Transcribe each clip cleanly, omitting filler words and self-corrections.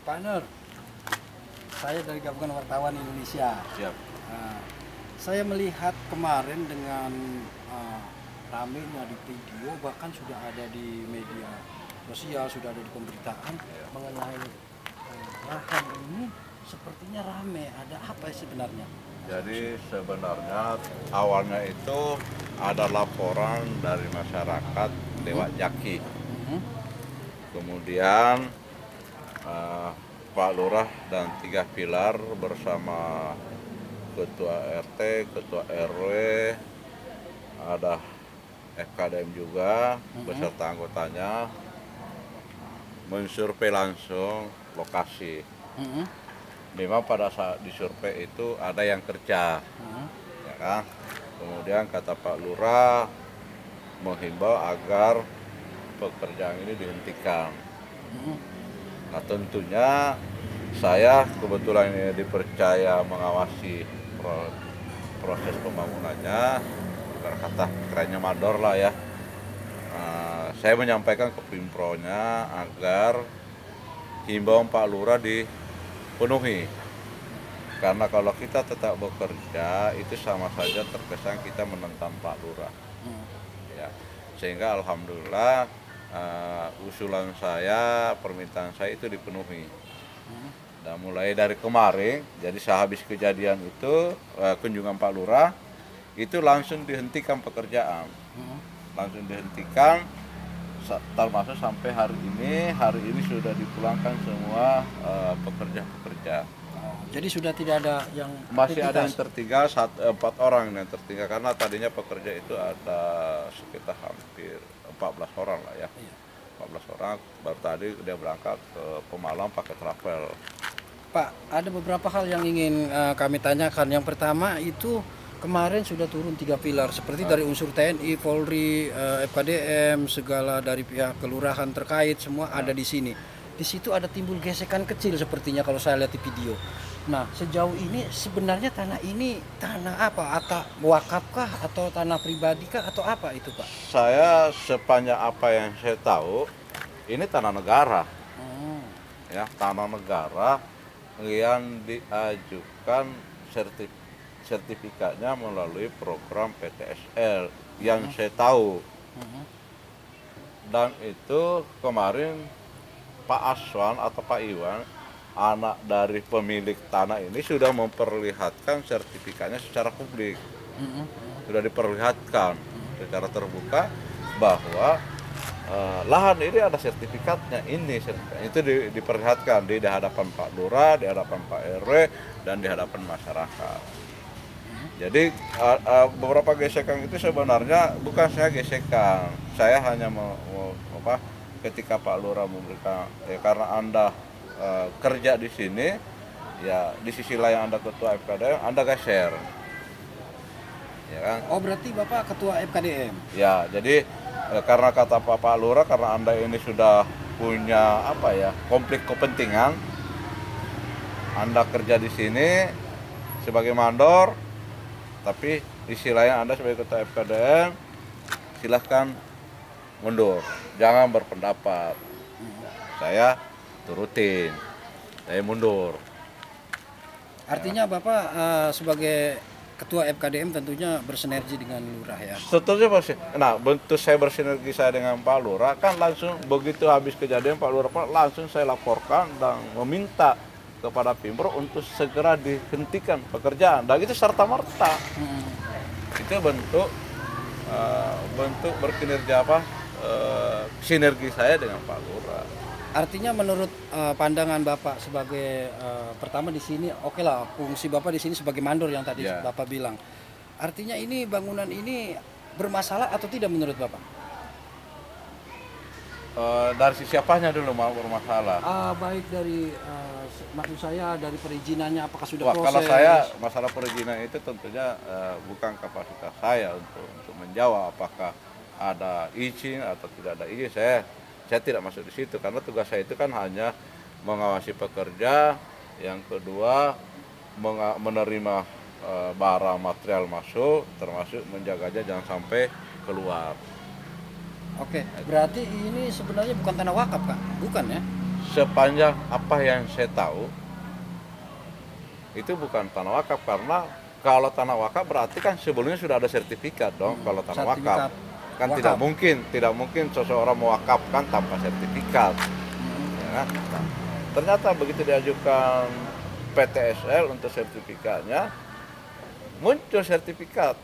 Pak Nur, saya dari Gabungan Wartawan Indonesia. Siap. Nah, saya melihat kemarin dengan ramenya di video, bahkan sudah ada di media sosial, sudah ada di pemberitaan mengenai lahan ini sepertinya rame. Ada apa sebenarnya? Jadi sebenarnya awalnya itu ada laporan dari masyarakat lewat Jaki. Kemudian Pak Lurah dan 3 pilar bersama Ketua RT, Ketua RW, ada FKDM juga beserta anggotanya mensurvei langsung lokasi. Memang pada saat disurvei itu ada yang kerja, ya kan? Kemudian kata Pak Lurah menghimbau agar pekerjaan ini dihentikan. Nah tentunya saya kebetulan ini dipercaya mengawasi proses pembangunannya, kata kerennya mandor lah ya. Saya menyampaikan ke Pimpronya agar himbauan Pak Lurah dipenuhi. Karena kalau kita tetap bekerja itu sama saja terkesan kita menentang Pak Lurah. Ya, sehingga alhamdulillah usulan saya, permintaan saya itu dipenuhi. Dan mulai dari kemarin, jadi sehabis kejadian itu kunjungan Pak Lurah itu langsung dihentikan pekerjaan, langsung dihentikan, termasuk sampai hari ini sudah dipulangkan semua pekerja-pekerja. Jadi sudah tidak ada yang Masih ada yang aktivitas. tertinggal 4 orang yang tertinggal karena tadinya pekerja itu ada sekitar hampir 14 orang lah ya. 14 orang, baru tadi dia berangkat ke Pemalang pakai travel. Pak, ada beberapa hal yang ingin kami tanyakan. Yang pertama itu kemarin sudah turun 3 pilar seperti dari unsur TNI, Polri, FKDM, segala dari pihak kelurahan terkait semua ada di sini. Di situ ada timbul gesekan kecil sepertinya kalau saya lihat di video. Nah, sejauh ini sebenarnya tanah ini tanah apa? Atau wakafkah atau tanah pribadikah atau apa itu, Pak? Saya sepanjang apa yang saya tahu, ini tanah negara. Ya, tanah negara yang diajukan sertifikatnya melalui program PTSL yang saya tahu. Dan itu kemarin Pak Aswan atau Pak Iwan, anak dari pemilik tanah ini sudah memperlihatkan sertifikatnya secara publik. Sudah diperlihatkan secara terbuka bahwa lahan ini ada sertifikatnya, ini sertifikat. Itu diperlihatkan di hadapan Pak Lurah, di hadapan Pak RW, dan di hadapan masyarakat. Jadi beberapa gesekan itu sebenarnya bukan saya gesekan, saya hanya ketika Pak Lurah memberikan karena Anda kerja di sini, ya di sisi lain Anda ketua FKDM, Anda geser, ya kan? Oh, berarti Bapak ketua FKDM. Ya, jadi karena kata Pak Lurah, karena Anda ini sudah punya konflik kepentingan, Anda kerja di sini sebagai mandor, tapi di sisi lain Anda sebagai ketua FKDM, silahkan mundur, jangan berpendapat. Saya turutin, saya mundur. Artinya Bapak sebagai ketua FKDM tentunya bersinergi dengan lurah ya. Seterusnya pasti. Nah, bentuk saya bersinergi saya dengan Pak Lurah kan langsung begitu habis kejadian Pak Lurah langsung saya laporkan dan meminta kepada Pimro untuk segera dihentikan pekerjaan. Dan itu serta merta. Itu bentuk berkinerja sinergi saya dengan Pak Lurah. Artinya menurut pandangan Bapak sebagai pertama di sini, oke lah, fungsi Bapak di sini sebagai mandor yang tadi Bapak bilang. Artinya ini bangunan ini bermasalah atau tidak menurut Bapak? Dari sisi apanya dulu mau bermasalah? Baik dari maksud saya dari perizinannya apakah sudah proses? Kalau saya masalah perizinan itu tentunya bukan kapasitas saya untuk menjawab apakah ada izin atau tidak ada izin. Saya tidak masuk di situ karena tugas saya itu kan hanya mengawasi pekerja, yang kedua menerima barang material masuk, termasuk menjaganya jangan sampai keluar. Oke, berarti ini sebenarnya bukan tanah wakaf, Kak? Bukan ya? sepanjang apa yang saya tahu itu bukan tanah wakaf, karena kalau tanah wakaf berarti kan sebelumnya sudah ada sertifikat dong. Kalau tanah wakaf Sertifikat kan wakaf. tidak mungkin seseorang mewakafkan tanpa sertifikat, ya kan? Nah, ternyata begitu diajukan PTSL untuk sertifikatnya, muncul sertifikat,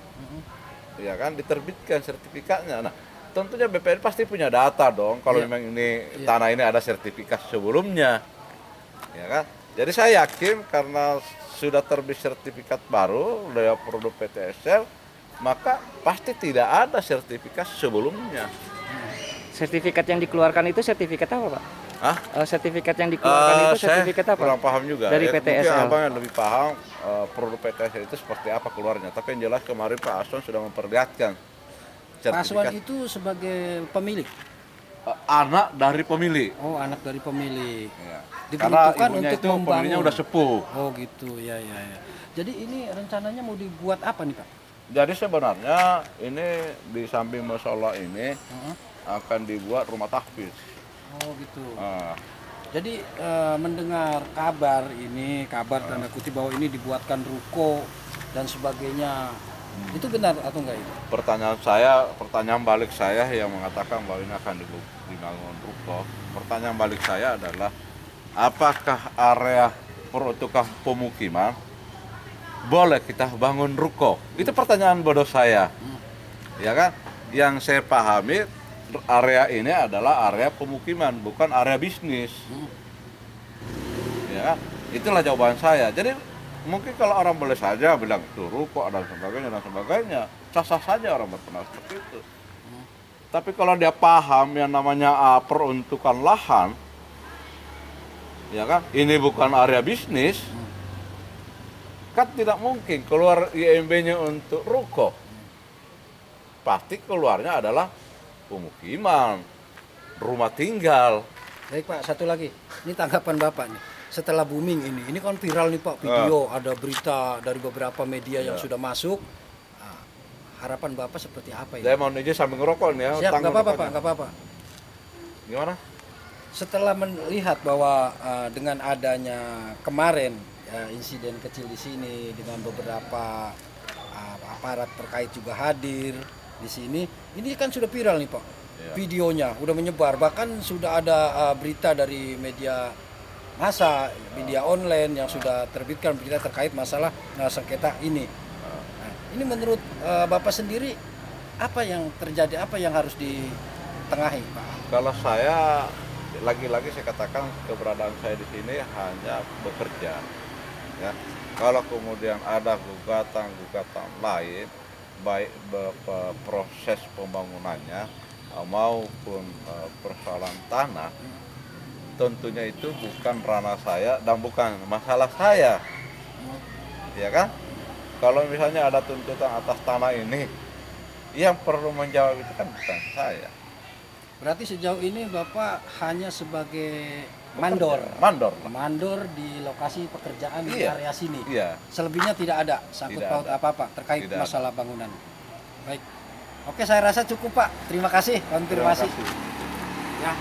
ya kan, diterbitkan sertifikatnya. Nah, tentunya BPN pasti punya data dong kalau Iya. memang ini Iya. tanah ini ada sertifikat sebelumnya, ya kan. Jadi saya yakin karena sudah terbit sertifikat baru dari produk PTSL, maka pasti tidak ada sertifikat sebelumnya. Sertifikat yang dikeluarkan itu sertifikat apa, Pak? Hah? Sertifikat yang dikeluarkan itu Saya sertifikat apa? kurang paham juga. Dari Mungkin PTSL. abang yang lebih paham produk PTSL itu seperti apa keluarnya. Tapi yang jelas kemarin Pak Aswan sudah memperlihatkan Pak Aswan sertifikat itu sebagai pemilik. anak dari pemilik. Oh, anak dari pemilik. Ya. Diperuntukkan Karena ibunya untuk itu pemiliknya membangun. udah sepuh. Oh gitu, ya ya ya. Jadi ini rencananya mau dibuat apa nih Pak? Jadi sebenarnya ini di samping musola ini akan dibuat rumah tahfiz. Oh gitu. Ah, Jadi mendengar kabar ini, kabar tanda kutip bahwa ini dibuatkan ruko dan sebagainya. Itu benar atau enggak itu? pertanyaan balik saya yang mengatakan bahwa ini akan dibangun ruko. Pertanyaan balik saya adalah, apakah area peruntukan pemukiman boleh kita bangun ruko? Itu pertanyaan bodoh saya, ya kan? Yang saya pahami area ini adalah area pemukiman, bukan area bisnis, ya kan? Itulah jawaban saya. Jadi mungkin kalau orang boleh saja bilang itu ruko dan sebagainya, sah-sah saja orang berpendapat seperti itu. Tapi kalau dia paham yang namanya peruntukan lahan, ya kan, ini bukan area bisnis, kan tidak mungkin keluar IMB-nya untuk ruko. Pasti keluarnya adalah pemukiman, rumah tinggal. Baik Pak, satu lagi. Ini tanggapan Bapak nih. Setelah booming ini kan viral nih Pak, video, ada berita dari beberapa media yang sudah masuk. Nah, harapan Bapak seperti apa ini? Saya mau izin sambil ngerokok nih ya. Siap, tanggung nggak apa-apa Pak, rokoknya. nggak apa-apa. Gimana? Setelah melihat bahwa dengan adanya kemarin insiden kecil di sini dengan beberapa aparat terkait juga hadir di sini, ini kan sudah viral nih Pak, videonya udah menyebar, bahkan sudah ada berita dari media massa, media online yang sudah terbitkan berita terkait masalah sengketa ini. Nah, ini menurut Bapak sendiri apa yang terjadi, apa yang harus ditengahi Pak? Kalau saya lagi-lagi saya katakan keberadaan saya di sini hanya bekerja. Ya. Kalau kemudian ada gugatan lain, baik proses pembangunannya maupun persoalan tanah, tentunya itu bukan ranah saya dan bukan masalah saya, ya kan? Kalau misalnya ada tuntutan atas tanah ini, yang perlu menjawab itu kan bukan saya. Berarti sejauh ini Bapak hanya sebagai mandor di lokasi pekerjaan di Iya. area sini. Iya. Selebihnya tidak ada sangkut Tidak paut ada. apa-apa terkait Tidak masalah bangunan. Baik. Oke, saya rasa cukup Pak. Terima kasih konfirmasi. Terima kasih. Ya.